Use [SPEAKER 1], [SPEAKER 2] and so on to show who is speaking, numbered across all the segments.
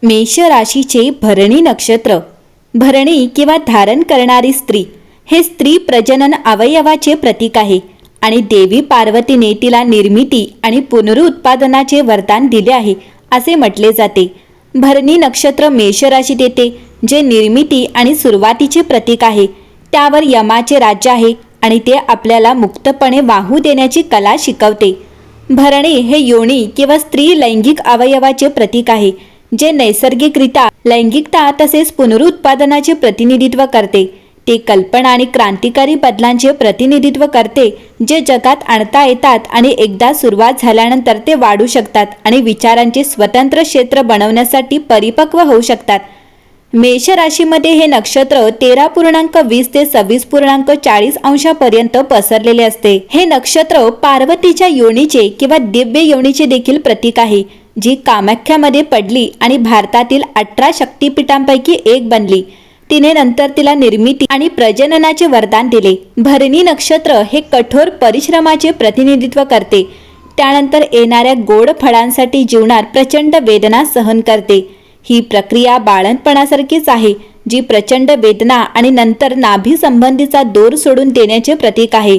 [SPEAKER 1] मेष राशीचे भरणी नक्षत्र. भरणी किंवा धारण करणारी स्त्री हे स्त्री प्रजनन अवयवाचे प्रतीक आहे आणि देवी पार्वतीने तिला निर्मिती आणि पुनरुत्पादनाचे वरदान दिले आहे असे म्हटले जाते. भरणी नक्षत्र मेष राशीत येते, जे निर्मिती आणि सुरुवातीचे प्रतीक आहे. त्यावर यमाचे राज्य आहे आणि ते आपल्याला मुक्तपणे वाहू देण्याची कला शिकवते. भरणी हे योनी किंवा स्त्री लैंगिक अवयवाचे प्रतीक आहे, जे नैसर्गिकरित्या लैंगिकता तसेच पुनरुत्पादनाचे प्रतिनिधित्व करते. ते कल्पना आणि क्रांतिकारी बदलांचे प्रतिनिधित्व करते, जे जगात आणता येतात आणि एकदा सुरुवात झाल्यानंतर ते वाढू शकतात आणि विचारांचे स्वतंत्र क्षेत्र बनवण्यासाठी परिपक्व होऊ शकतात. मेष राशीमध्ये हे नक्षत्र 13.20 ते 26.40 अंशापर्यंत पसरलेले असते. हे नक्षत्र पार्वतीच्या योनीचे किंवा दिव्य योनीचे देखील प्रतीक आहे, जी कामाख्यामध्ये पडली आणि भारतातील 18 शक्तिपीठांपैकी एक बनली. तिने नंतर तिला निर्मिती आणि प्रजननाचे वरदान दिले. भरणी नक्षत्र हे कठोर परिश्रमाचे प्रतिनिधित्व करते. त्यानंतर येणाऱ्या गोड फळांसाठी जीवनात प्रचंड वेदना सहन करते. ही प्रक्रिया बाळंतपणासारखीच आहे, जी प्रचंड वेदना आणि नंतर नाभी संबंधीचा दोर सोडून देण्याचे प्रतीक आहे.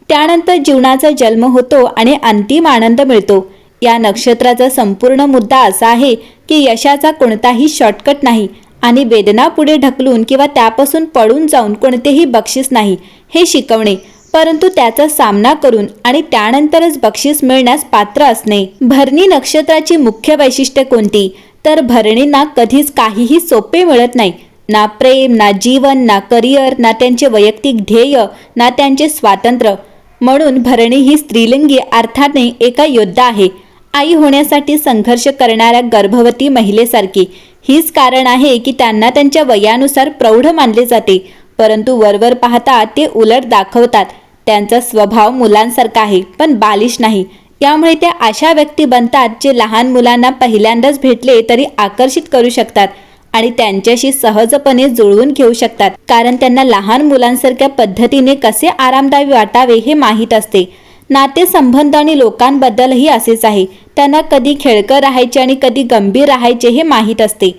[SPEAKER 1] त्यानंतर जीवनाचा जन्म होतो आणि अंतिम आनंद मिळतो. या नक्षत्राचा संपूर्ण मुद्दा असा आहे की यशाचा कोणताही शॉर्टकट नाही आणि वेदना पुढे ढकलून किंवा त्यापासून पळून जाऊन कोणतेही बक्षीस नाही हे शिकवणे, परंतु त्याचा सामना करून आणि त्यानंतरच बक्षीस मिळण्यास पात्र असणे. भरणी नक्षत्राची मुख्य वैशिष्ट्ये कोणती? तर भरणींना कधीच काहीही सोपे मिळत नाही. ना प्रेम, ना जीवन, ना करिअर, ना त्यांचे वैयक्तिक ध्येय, ना त्यांचे स्वातंत्र्य. म्हणून भरणी ही स्त्रीलिंगी अर्थाने एका योद्धा आहे. आई होण्यासाठी संघर्ष करणाऱ्या गर्भवती महिलेसारखी. हीच कारण आहे की त्यांना त्यांच्या वयानुसार प्रौढ मानले जाते, परंतु वरवर पाहता ते उलट दाखवतात. त्यांचा स्वभाव मुलांसारखा आहे पण बालिश नाही. यामुळे त्या अशा व्यक्ती बनतात जे लहान मुलांना पहिल्यांदाच भेटले तरी आकर्षित करू शकतात आणि त्यांच्याशी सहजपणे जुळवून घेऊ शकतात, कारण त्यांना लहान मुलांसारख्या पद्धतीने कसे आरामदायी वाटावे हे माहीत असते. नातेसंबंध आणि लोकांबद्दलही असेच आहे. त्यांना कधी खेळकर राहायचे आणि कधी गंभीर राहायचे हे माहीत असते.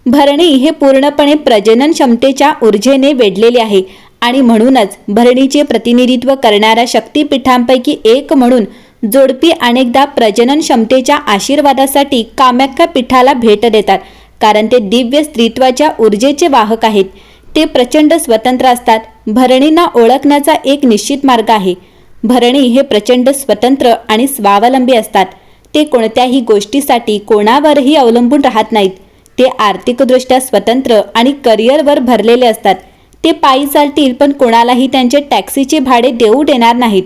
[SPEAKER 1] भरणी हे पूर्णपणे प्रजनन क्षमतेच्या ऊर्जेने वेढलेले आहे आणि म्हणूनच भरणीचे प्रतिनिधित्व करणाऱ्या शक्तिपीठांपैकी एक म्हणून जोडपी अनेकदा प्रजनन क्षमतेच्या आशीर्वादासाठी कामाख्या पीठाला भेट देतात, कारण ते दिव्य स्त्रीत्वाच्या ऊर्जेचे वाहक आहेत. ते प्रचंड स्वतंत्र असतात. भरणींना ओळखण्याचा एक निश्चित मार्ग आहे. भरणी हे प्रचंड स्वतंत्र आणि स्वावलंबी असतात. ते कोणत्याही गोष्टीसाठी कोणावरही अवलंबून राहत नाहीत. ते आर्थिकदृष्ट्या स्वतंत्र आणि करिअरवर भरलेले असतात. ते पायी चालतील पण कोणालाही त्यांचे टॅक्सीचे भाडे देऊ देणार नाहीत.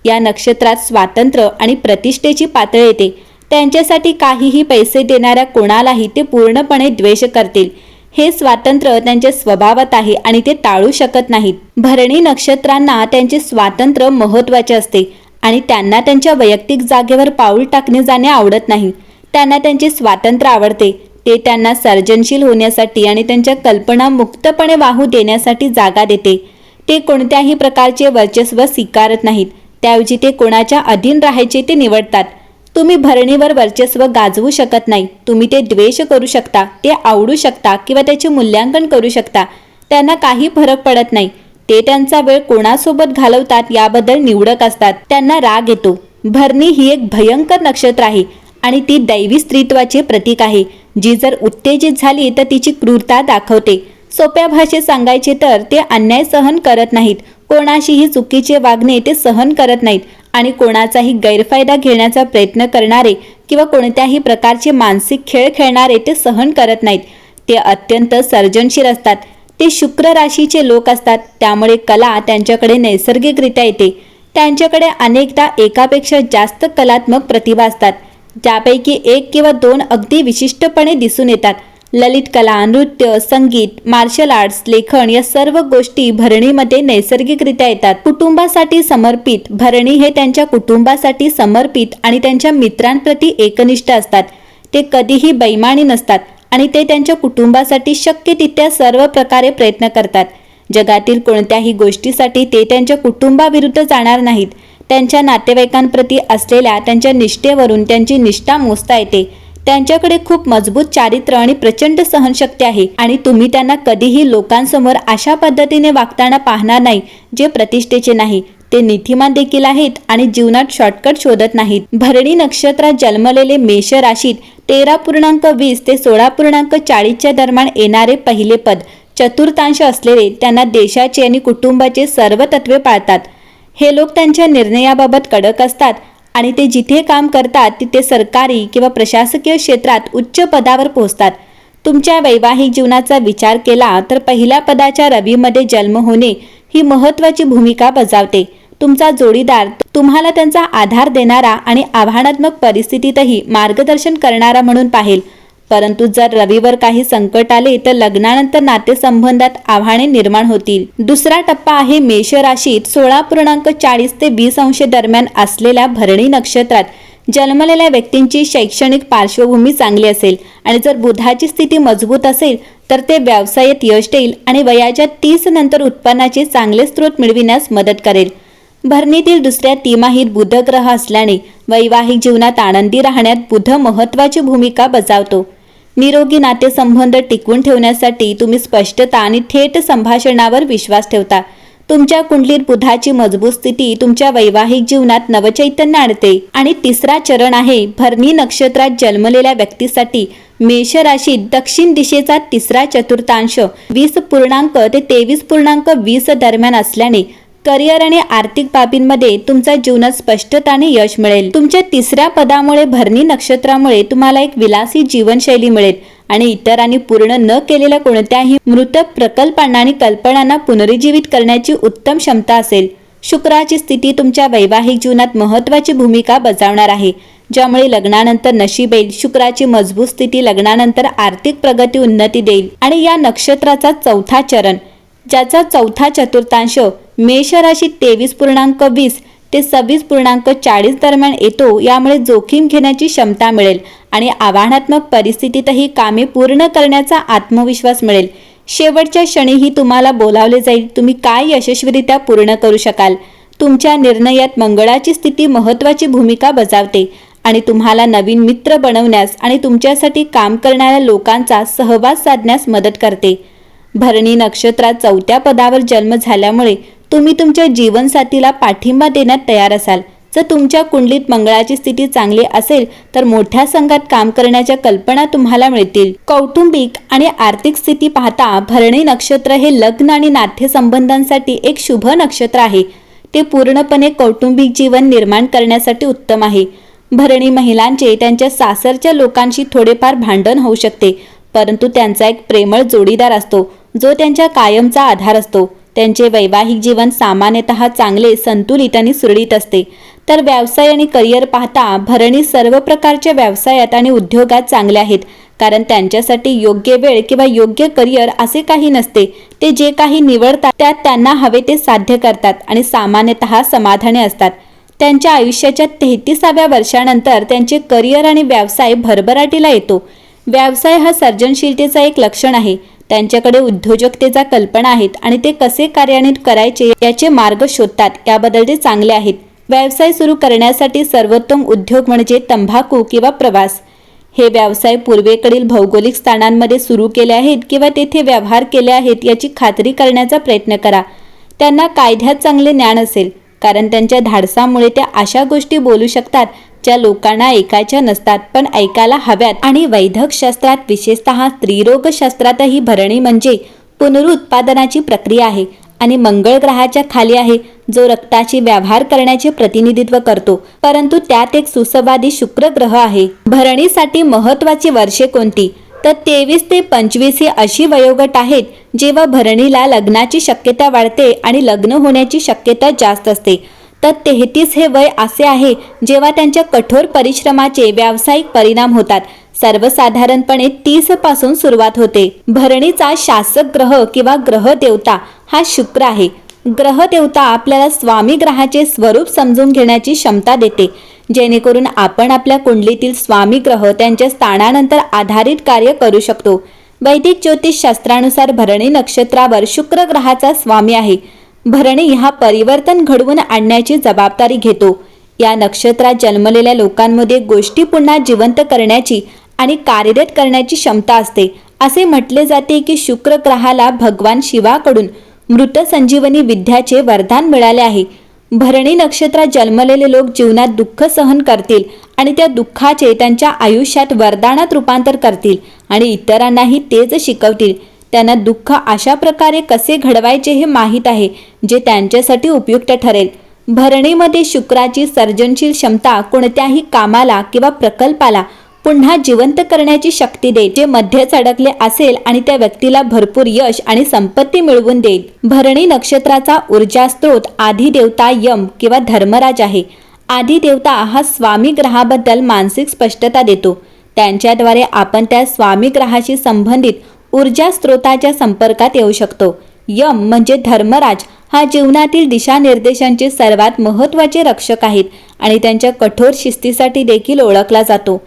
[SPEAKER 1] या नक्षत्रात स्वातंत्र्य आणि प्रतिष्ठेची पातळी येते. त्यांच्यासाठी काहीही पैसे देणाऱ्या कोणालाही ते पूर्णपणे द्वेष करतील. हे स्वातंत्र्य त्यांच्या स्वभावात आहे आणि ते टाळू शकत नाहीत. भरणी नक्षत्रांना त्यांचे स्वातंत्र्य महत्त्वाचे असते आणि त्यांना त्यांच्या वैयक्तिक जागेवर पाऊल टाकणे जाणे आवडत नाही. त्यांना त्यांचे स्वातंत्र्य आवडते. ते त्यांना सर्जनशील होण्यासाठी आणि त्यांच्या कल्पना मुक्तपणे वाहू देण्यासाठी जागा देते. ते कोणत्याही प्रकारचे वर्चस्व स्वीकारत नाहीत. त्याऐवजी ते कोणाच्या अधीन राहायचे ते निवडतात. तुम्ही भरणीवर वर्चस्व गाजवू शकत नाही. तुम्ही ते द्वेष करू शकता, ते आवडू शकता किंवा त्याचे मूल्यांकन करू शकता. त्यांना काही फरक पडत नाही. ते त्यांचा वेळ कोणासोबत घालवतात याबद्दल निवडक असतात. त्यांना राग येतो. भरणी ही एक भयंकर नक्षत्र आहे आणि ती दैवी स्त्रीत्वाचे प्रतीक आहे, जी जर उत्तेजित झाली तर तिची क्रूरता दाखवते. सोप्या भाषेत सांगायचे तर ते अन्याय सहन करत नाहीत. कोणाशीही चुकीचे वागणे ते सहन करत नाहीत आणि कोणाचाही गैरफायदा घेण्याचा प्रयत्न करणारे किंवा कोणत्याही प्रकारचे मानसिक खेळ खेळणारे ते सहन करत नाहीत. ते अत्यंत सर्जनशील असतात. ते शुक्र राशीचे लोक असतात, त्यामुळे कला त्यांच्याकडे नैसर्गिकरित्या येते. त्यांच्याकडे अनेकदा एकापेक्षा जास्त कलात्मक प्रतिभा असतात, ज्यापैकी एक किंवा दोन अगदी विशिष्टपणे दिसून येतात. ललित कला, नृत्य, संगीत, मार्शल आर्ट्स, लेखन या सर्व गोष्टी भरणीमध्ये नैसर्गिकरित्या येतात. कुटुंबासाठी समर्पित. भरणी हे त्यांच्या कुटुंबासाठी समर्पित आणि त्यांच्या मित्रांप्रती एकनिष्ठ असतात. ते कधीही बैमानी नसतात आणि ते त्यांच्या कुटुंबासाठी शक्य तितक्या सर्व प्रकारे प्रयत्न करतात. जगातील कोणत्याही गोष्टीसाठी ते त्यांच्या कुटुंबाविरुद्ध जाणार नाहीत. त्यांच्या नातेवाईकांप्रती असलेल्या त्यांच्या निष्ठेवरून त्यांची निष्ठा मोजता येते. त्यांच्याकडे खूप मजबूत चारित्र्य आणि प्रचंड सहनशक्ती आहे आणि तुम्ही त्यांना कधीही लोकांसमोर अशा पद्धतीने वागताना पाहणार नाही जे प्रतिष्ठेचे नाही. ते नीतिमान देखील आहेत आणि जीवनात शॉर्टकट शोधत नाहीत. भरणी नक्षत्रात जन्मलेले मेष राशीत 13.20 ते 16.40 दरम्यान येणारे पहिले पद चतुर्थांश असलेले त्यांना देशाचे आणि कुटुंबाचे सर्व तत्वे पाळतात. हे लोक त्यांच्या निर्णयाबाबत कडक असतात आणि ते जिथे काम करतात तिथे सरकारी किंवा प्रशासकीय क्षेत्रात उच्च पदावर पोहोचतात. तुमच्या वैवाहिक जीवनाचा विचार केला तर पहिल्या पदाच्या रवीमध्ये जन्म होणे ही महत्त्वाची भूमिका बजावते. तुमचा जोडीदार तुम्हाला त्यांचा आधार देणारा आणि आव्हानात्मक परिस्थितीतही मार्गदर्शन करणारा म्हणून पाहेल. परंतु जर रवीवर काही संकट आले तर लग्नानंतर नातेसंबंधात आव्हाने निर्माण होतील. दुसरा टप्पा आहे मेष राशीत 16.40 ते 20 दरम्यान असलेल्या भरणी नक्षत्रात जन्मलेल्या व्यक्तींची शैक्षणिक पार्श्वभूमी चांगली असेल आणि जर बुधाची स्थिती मजबूत असेल तर ते व्यवसायात यश देईल आणि वयाच्या 30 नंतर उत्पन्नाचे चांगले स्रोत मिळविण्यास मदत करेल. भरणीतील दुसऱ्या तिमाहीत बुध ग्रह असल्याने वैवाहिक जीवनात आनंदी राहण्यात बुध महत्त्वाची भूमिका बजावतो. निरोगी नातेसंबंध टिकवून ठेवण्यासाठी तुम्ही स्पष्टता आणि थेट संभाषणावर विश्वास ठेवता. तुमच्या कुंडलीत बुधाची मजबूत स्थिती तुमच्या वैवाहिक जीवनात नवचैतन्य आणते. आणि तिसरा चरण आहे भरणी नक्षत्रात जन्मलेल्या व्यक्तीसाठी मेष राशीत दक्षिण दिशेचा तिसरा चतुर्थांश 20 ते 23.20 दरम्यान असल्याने करिअर आणि आर्थिक बाबींमध्ये तुमच्या जीवनात स्पष्टता आणि यश मिळेल. तुमच्या तिसऱ्या पदामुळे भरणी नक्षत्रामुळे तुम्हाला एक विलासी जीवनशैली मिळेल आणि इतरांनी पूर्ण न केलेल्या कोणत्याही मृत प्रकल्पांना आणि कल्पनांना पुनरुज्जीवित करण्याची उत्तम क्षमता असेल. शुक्राची स्थिती तुमच्या वैवाहिक जीवनात महत्त्वाची भूमिका बजावणार आहे, ज्यामुळे लग्नानंतर नशीब येईल. शुक्राची मजबूत स्थिती लग्नानंतर आर्थिक प्रगती उन्नती देईल. आणि या नक्षत्राचा चौथा चरण ज्याचा चौथा चतुर्थांश मेष राशीत 23.20 ते 26.40 दरम्यान येतो, यामुळे जोखीम घेण्याची क्षमता मिळेल आणि आव्हानात्मक परिस्थितीतही कामे पूर्ण करण्याचा आत्मविश्वास मिळेल. शेवटच्या क्षणीही तुम्हाला बोलावले जाईल. तुम्ही काय यशस्वीरित्या पूर्ण करू शकाल. तुमच्या निर्णयात मंगळाची स्थिती महत्त्वाची भूमिका बजावते आणि तुम्हाला नवीन मित्र बनवण्यास आणि तुमच्यासाठी काम करणाऱ्या लोकांचा सहवास साधण्यास मदत करते. भरणी नक्षत्रात चौथ्या पदावर जन्म झाल्यामुळे तुम्ही तुमच्या जीवनसाथीला पाठिंबा देण्यात तयार असाल. जर तुमच्या कुंडलीत मंगळाची स्थिती चांगली असेल तर मोठ्या संघात काम करण्याच्या कल्पना तुम्हाला मिळतील. कौटुंबिक आणि आर्थिक स्थिती पाहता भरणी नक्षत्र हे लग्न आणि नातेसंबंधांसाठी एक शुभ नक्षत्र आहे. ते पूर्णपणे कौटुंबिक जीवन निर्माण करण्यासाठी उत्तम आहे. भरणी महिलांचे त्यांच्या सासरच्या लोकांशी थोडेफार भांडण होऊ शकते, परंतु त्यांचा एक प्रेमळ जोडीदार असतो जो त्यांच्या कायमचा आधार असतो. त्यांचे वैवाहिक जीवन सामान्यतः चांगले, संतुलित आणि सुरळीत असते. तर व्यवसाय आणि करिअर पाहता भरणी सर्व प्रकारच्या व्यवसायात आणि उद्योगात चांगले आहेत, कारण त्यांच्यासाठी योग्य वेळ किंवा योग्य करिअर असे काही नसते. ते जे काही निवडतात त्यात त्यांना हवे ते साध्य करतात आणि सामान्यतः समाधानी असतात. त्यांच्या आयुष्याच्या 33व्या वर्षानंतर त्यांचे करिअर आणि व्यवसाय भरभराटीला येतो. व्यवसाय हा सर्जनशीलतेचा एक लक्षण आहे. त्यांच्याकडे उद्योजकतेचा कल्पना आहेत आणि ते कसे कार्यान्वित करायचे याचे मार्ग शोधतात. याबद्दल ते चांगले आहेत. व्यवसाय सुरू करण्यासाठी सर्वोत्तम उद्योग म्हणजे तंबाखू किंवा प्रवास. हे व्यवसाय पूर्वेकडील भौगोलिक स्थानांमध्ये सुरू केले आहेत किंवा तेथे व्यवहार केले आहेत याची खात्री करण्याचा प्रयत्न करा. त्यांना कायद्यात चांगले ज्ञान असेल, कारण त्यांच्या धाडसामुळे त्या अशा गोष्टी बोलू शकतात ज्या लोकांना ऐकायच्या नसतात पण ऐकायला हव्यात. आणि वैद्यकशास्त्रात, विशेषतः स्त्रीरोगशास्त्रातही भरणी म्हणजे पुनरुत्पादनाची प्रक्रिया आहे आणि मंगळ ग्रहाच्या खाली आहे, जो रक्ताची व्यवहार करण्याचे प्रतिनिधित्व करतो. परंतु त्यात एक सुसंवादी शुक्र ग्रह आहे. भरणीसाठी महत्त्वाची वर्षे कोणती? तर 23 ते 25 ही अशी वयोगट आहेत जेव्हा भरणीला लग्नाची शक्यता वाढते आणि लग्न होण्याची शक्यता जास्त असते. तर 33 हे वय असे आहे जेव्हा त्यांच्या कठोर परिश्रमाचे व्यावसायिक परिणाम होतात. सर्वसाधारणपणे 30 पासून सुरुवात होते. भरणीचा शासक ग्रह किंवा ग्रह देवता हा शुक्र आहे. ग्रह देवता आपल्याला स्वामी ग्रहाचे स्वरूप समजून घेण्याची क्षमता देते, जेणेकरून आपण आपल्या कुंडलीतील स्वामी ग्रह त्यांच्या स्थानानंतर आधारित कार्य करू शकतो. वैदिक ज्योतिष शास्त्रानुसार भरणी नक्षत्रावर शुक्र ग्रहाचा स्वामी आहे. भरणी हा परिवर्तन घडवून आणण्याची जबाबदारी घेतो. या नक्षत्रात जन्मलेल्या लोकांमध्ये गोष्टी पुन्हा जिवंत करण्याची आणि कार्यरत करण्याची क्षमता असते। असे म्हटले जाते की शुक्र ग्रहाला भगवान शिवाकडून मृत संजीवनी विद्याचे वरदान मिळाले आहे। भरणी नक्षत्रात जन्मलेले लोक जीवनात दुःख सहन करतील आणि त्या दुःखाचे त्यांच्या आयुष्यात वरदानात रूपांतर करतील आणि इतरांनाही तेच शिकवतील। त्यांना दुःख अशा प्रकारे कसे घडवायचे हे माहीत आहे जे त्यांच्यासाठी उपयुक्त ठरेल। भरणीमध्ये शुक्राची सर्जनशील क्षमता कोणत्याही कामाला किंवा प्रकल्पाला पुन्हा जिवंत करण्याची शक्ती देईल, जे मध्येच अडकले असेल आणि त्या व्यक्तीला भरपूर यश आणि संपत्ती मिळवून देईल। भरणी नक्षत्राचा ऊर्जा स्रोत आदी देवता यम किंवा धर्मराज आहे। आदी देवता हा स्वामी ग्रहाबद्दल मानसिक स्पष्टता देतो। त्यांच्याद्वारे आपण त्या स्वामी ग्रहाशी संबंधित ऊर्जा स्रोताच्या संपर्कात येऊ शकतो। यम म्हणजे धर्मराज हा जीवनातील दिशानिर्देशांचे सर्वात महत्त्वाचे रक्षक आहेत आणि त्यांच्या कठोर शिस्तीसाठी देखील ओळखला जातो।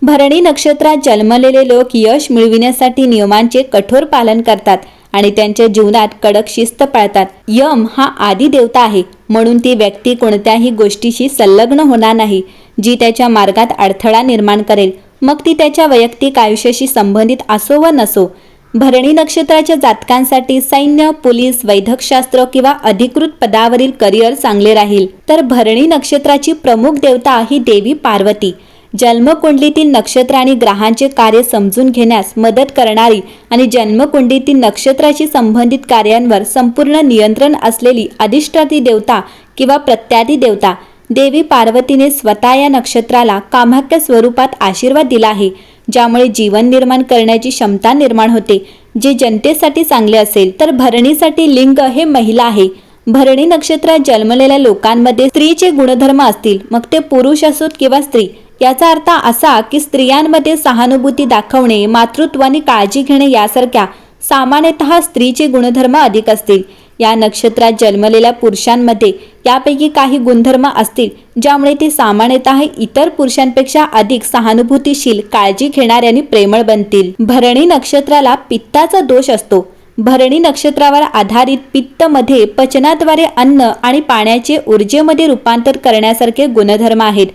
[SPEAKER 1] भरणी नक्षत्रात जन्मलेले लोक यश मिळविण्यासाठी नियमांचे कठोर पालन करतात आणि त्यांच्या जीवनात कडक शिस्त पाळतात। यम हा आदी देवता आहे, म्हणून ती व्यक्ती कोणत्याही गोष्टीशी संलग्न होणार नाही जी त्याच्या मार्गात अडथळा निर्माण करेल, मग ती त्याच्या वैयक्तिक आयुष्याशी संबंधित असो व नसो। भरणी नक्षत्राच्या जातकांसाठी सैन्य, पोलीस, वैद्यकशास्त्र किंवा अधिकृत पदावरील करिअर चांगले राहील। तर भरणी नक्षत्राची प्रमुख देवता ही देवी पार्वती, जन्मकुंडलीतील नक्षत्र आणि ग्रहांचे कार्य समजून घेण्यास मदत करणारी आणि जन्मकुंडलीतील नक्षत्राशी संबंधित कार्यांवर संपूर्ण नियंत्रण असलेली अधिष्ठात्री देवता किंवा प्रत्यादी देवता। देवी पार्वतीने स्वतः या नक्षत्राला कामाख्या स्वरूपात आशीर्वाद दिला आहे, ज्यामुळे जीवन निर्माण करण्याची क्षमता निर्माण होते, जे जनतेसाठी चांगले असेल। तर भरणीसाठी लिंग हे महिला आहे। भरणी नक्षत्रात जन्मलेल्या लोकांमध्ये स्त्रीचे गुणधर्म असतील, मग ते पुरुष असोत किंवा स्त्री। याचा अर्थ असा की स्त्रियांमध्ये सहानुभूती दाखवणे, मातृत्व आणि काळजी घेणे यासारख्या सामान्यतः स्त्रीचे गुणधर्म अधिक असतील। या नक्षत्रात जन्मलेल्या पुरुषांमध्ये यापैकी काही गुणधर्म असतील, ज्यामुळे ते सामान्यतः इतर पुरुषांपेक्षा अधिक सहानुभूतीशील, काळजी घेणारे आणि प्रेमळ बनतील। भरणी नक्षत्राला पित्ताचा दोष असतो। भरणी नक्षत्रावर आधारित पित्त मध्ये पचनाद्वारे अन्न आणि पाण्याचे ऊर्जेमध्ये रूपांतर करण्यासारखे गुणधर्म आहेत।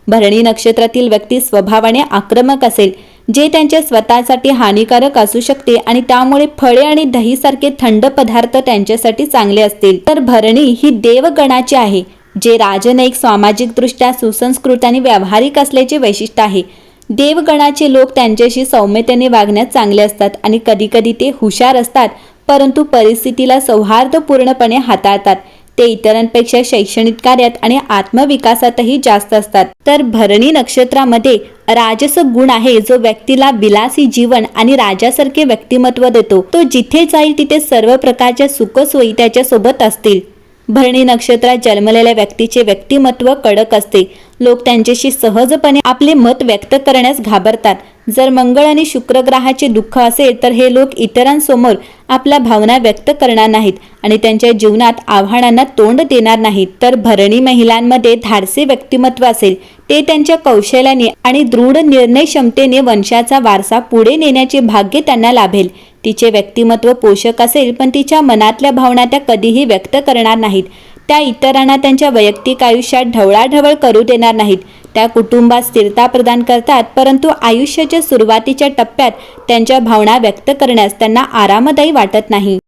[SPEAKER 1] भरणी नक्षत्रातील व्यक्ती स्वभावाने आक्रमक असेल, जे त्यांच्या स्वतःसाठी हानिकारक असू शकते आणि त्यामुळे फळे आणि दही सारखे थंड पदार्थ त्यांच्यासाठी चांगले असतील। तर भरणी ही देवगणाची आहे, जे राजनैतिक, सामाजिकदृष्ट्या सुसंस्कृत आणि व्यावहारिक असल्याचे वैशिष्ट्य आहे। देवगणाचे लोक त्यांच्याशी सौम्यतेने वागण्यात चांगले असतात आणि कधीकधी ते हुशार असतात, परंतु परिस्थितीला सौहार्दपूर्णपणे हाताळतात। ते इतरांपेक्षा शैक्षणिक कार्यात आणि आत्मविकासातही जास्त असतात। तर भरणी नक्षत्रामध्ये राजस गुण आहे, जो व्यक्तीला विलासी जीवन आणि राजासारखे व्यक्तिमत्व देतो। तो जिथे जाईल तिथे सर्व प्रकारच्या सुखसोयी त्याच्या सोबत असतील। भरणी नक्षत्रात जन्मलेल्या व्यक्तीचे व्यक्तिमत्व कडक असते। लोक त्यांच्याशी सहजपणे आपले मत व्यक्त करण्यास घाबरतात। जर मंगळ आणि शुक्र ग्रहाचे दुःख असेल तर हे लोक इतरांसमोर आपल्या भावना व्यक्त करणार नाहीत आणि त्यांच्या जीवनात आव्हानांना तोंड देणार नाहीत। तर भरणी महिलांमध्ये धाडसी व्यक्तिमत्व असेल, ते त्यांच्या कौशल्याने आणि दृढ निर्णय क्षमतेने वंशाचा वारसा पुढे नेण्याचे भाग्य त्यांना लाभेल। तिचे व्यक्तिमत्व पोषक असेल, पण तिच्या मनातल्या भावना त्या कधीही व्यक्त करणार नाहीत। त्या इतरांना त्यांच्या वैयक्तिक आयुष्यात ढवळाढवळ करू देणार नाहीत। त्या कुटुंबात स्थिरता प्रदान करतात, परंतु आयुष्याच्या सुरुवातीच्या टप्प्यात त्यांच्या भावना व्यक्त करण्यास त्यांना आरामदायी वाटत नाही।